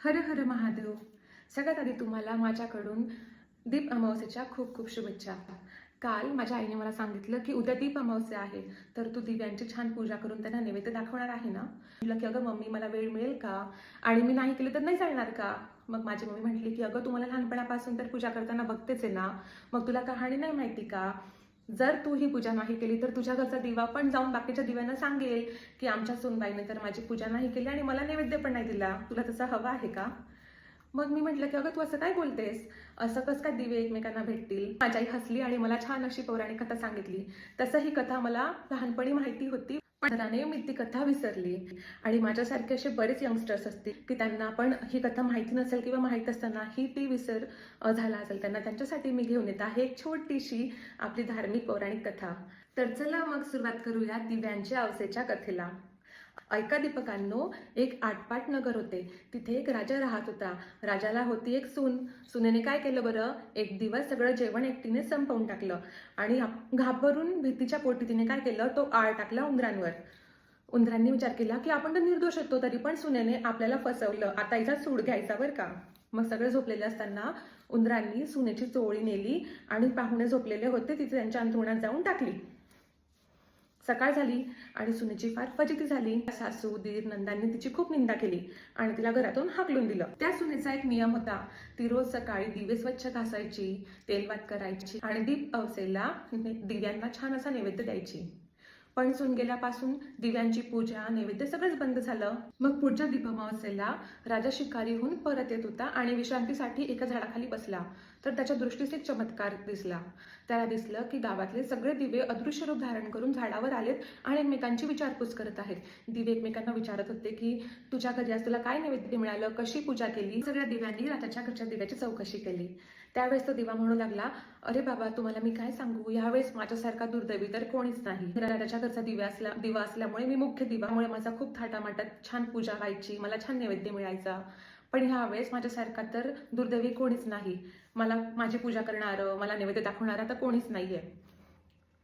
हर हर महादेव. सगळ्यात आधी तुम्हाला माझ्याकडून दीप अमावस्येच्या खूप खूप शुभेच्छा. काल माझ्या आईने मला सांगितलं की उद्या दीप अमावस्या आहे, तर तू दिव्यांची छान पूजा करून त्यांना नैवेद्य दाखवणार आहे ना. म्हटलं की अगं मम्मी मला वेळ मिळेल का, आणि मी नाही केली तर नाही चालणार का. मग माझी मम्मी म्हटली की अगं तुम्हाला लहानपणापासून तर पूजा करताना बघतेच आहे ना, मग तुला कहाणी नाही माहिती का. जर तू ही पूजा नाही केली तर तुझ्या घरचा दिवा पण जाऊन बाकीच्या दिव्यांना सांगेल की आमच्या सूनबाईने तर माझी पूजा नाही केली आणि मला नैवेद्य पण नाही दिला, तुला तसं हवं आहे का. मग मी म्हटलं की अगं तू असं काय बोलतेस, असं कसं काय दिवे एकमेकांना भेटतील. माझी आई हसली आणि मला छान अशी पौराणिक कथा सांगितली. तसं ही कथा मला लहानपणी माहिती होती, पण जराने मी ती कथा विसरली. आणि माझ्यासारखे असे बरेच यंगस्टर्स असतील की त्यांना पण ही कथा माहिती नसेल किंवा माहीत असतानाही ती विसर झाला असेल त्यांना, त्यांच्यासाठी मी घेऊन येत आहे एक छोटीशी आपली धार्मिक पौराणिक कथा. तर चला मग सुरुवात करूया दिव्यांच्या अवसेच्या कथेला. ऐका दीपकांनो, एक आटपाट नगर होते. तिथे एक राजा राहत होता. राजाला होती एक सून. सुनेने काय केलं बरं, एक दिवस सगळं जेवण एकटीने संपवून टाकलं आणि घाबरून भीतीच्या पोटी तिने काय केलं, तो आळ टाकला उंदरांवर. उंदरांनी विचार केला की आपण तर निर्दोष होतो, तरी पण सुनेने आपल्याला फसवलं, आता हिचा सूड घ्यायचा बरं का. मग सगळे झोपलेले असताना उंदरांनी सुनेची चोळी नेली आणि पाहुणे झोपलेले होते तिथे त्यांच्या अंथरुणात जाऊन टाकली. सकाळ झाली आणि सुनेची फार फजिती झाली. सासू दीर नंदांनी तिची खूप निंदा केली आणि तिला घरातून हाकलून दिलं. त्या सुनेचा एक नियम होता, ती रोज सकाळी दिवे स्वच्छ घासायची, तेलवात करायची आणि दीप अवसेला दिव्यांना छान असा नैवेद्य द्यायची. पण सून गेल्यापासून दिव्यांची पूजा नैवेद्य सगळंच बंद झालं. मग पुढच्या दीप अमावस्येला राजा शिकारीहून परत येत होता आणि विश्रांतीसाठी एका झाडाखाली बसला. तर त्याच्या दृष्टीस एक चमत्कार दिसला. त्याला दिसलं की गावातले सगळे दिवे अदृश्य रूप धारण करून झाडावर आलेत आणि एकमेकांची विचारपूस करत आहेत. दिवे एकमेकांना विचारत होते की तुझ्या घरी आज तुला काय नैवेद्य मिळालं, कशी पूजा केली. सगळ्या दिव्यांनी राजाच्या घरच्या दिव्याची चौकशी केली. त्यावेळेस तो दिवा म्हणू लागला, अरे बाबा तुम्हाला मी काय सांगू, यावेळेस माझ्यासारखा दुर्दैवी तर कोणीच नाही. राजाच्या घरचा दिवा असल्यामुळे मी मुख्य दिवामुळे माझा खूप थाटामाटात छान पूजा व्हायची, मला छान नैवेद्य मिळायचा. पण ह्यावेळेस माझ्यासारखा तर दुर्दैवी कोणीच नाही. मला माझी पूजा करणारं, मला नैवेद्य दाखवणारा तर कोणीच नाहीये.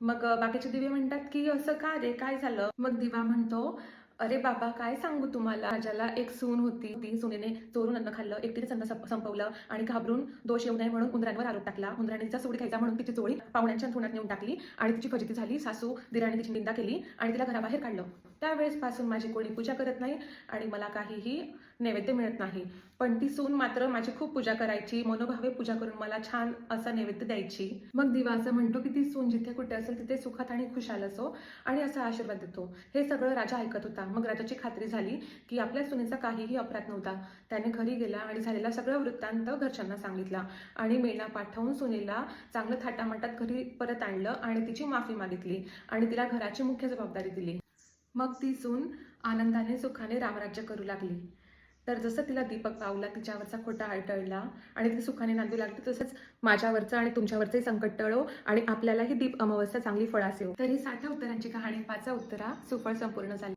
मग बाकीचे दिवे म्हणतात की असं का रे, काय झालं. मग दिवा म्हणतो, अरे बाबा काय सांगू तुम्हाला, राजाला एक सून होती. ती सुनेने चोरून अन्न खाल्लं, एकटीने अन्न संपवलं आणि घाबरून दोष येऊ नये म्हणून उंदरांवर आरोप टाकला. उंदराने तिचा सूड घ्यायचा म्हणून तिची चोळी पाहुण्यांच्या अंथरुणात नेऊन टाकली आणि तिची फजिती झाली. सासू दिराने तिची निंदा केली आणि तिला घराबाहेर काढलं. त्यावेळेस पासून माझी कोणी पूजा करत नाही आणि मला काहीही नैवेद्य मिळत नाही. पण ती सून मात्र माझी खूप पूजा करायची, मनोभावे पूजा करून मला छान असा नैवेद्य द्यायची. मग दिवा असं म्हणतो की ती सून जिथे कुठे असेल तिथे सुखात आणि खुशाल असो आणि असा आशीर्वाद देतो. हे सगळं राजा ऐकत होता. मग राजाची खात्री झाली की आपल्या सुनेचा काहीही अपराध नव्हता. त्याने घरी गेला आणि झालेला सगळं वृत्तांत घरच्यांना सांगितला आणि मेणा पाठवून सुनेला चांगलं थाटामाटात घरी परत आणलं आणि तिची माफी मागितली आणि तिला घराची मुख्य जबाबदारी दिली. मग ती सून आनंदाने सुखाने रामराज्य करू लागली. तर जसं तिला दीपक पावला, तिच्यावरचा खोटा टळला आणि ती सुखाने नांदू लागली, तसंच माझ्यावरचं आणि तुमच्यावरचंही संकट टळो आणि आपल्यालाही दीप अमावस्या चांगली फळासे हो. तर ही 60 उत्तरांची कहाणी 5 उत्तरा सुफळ संपूर्ण झाली.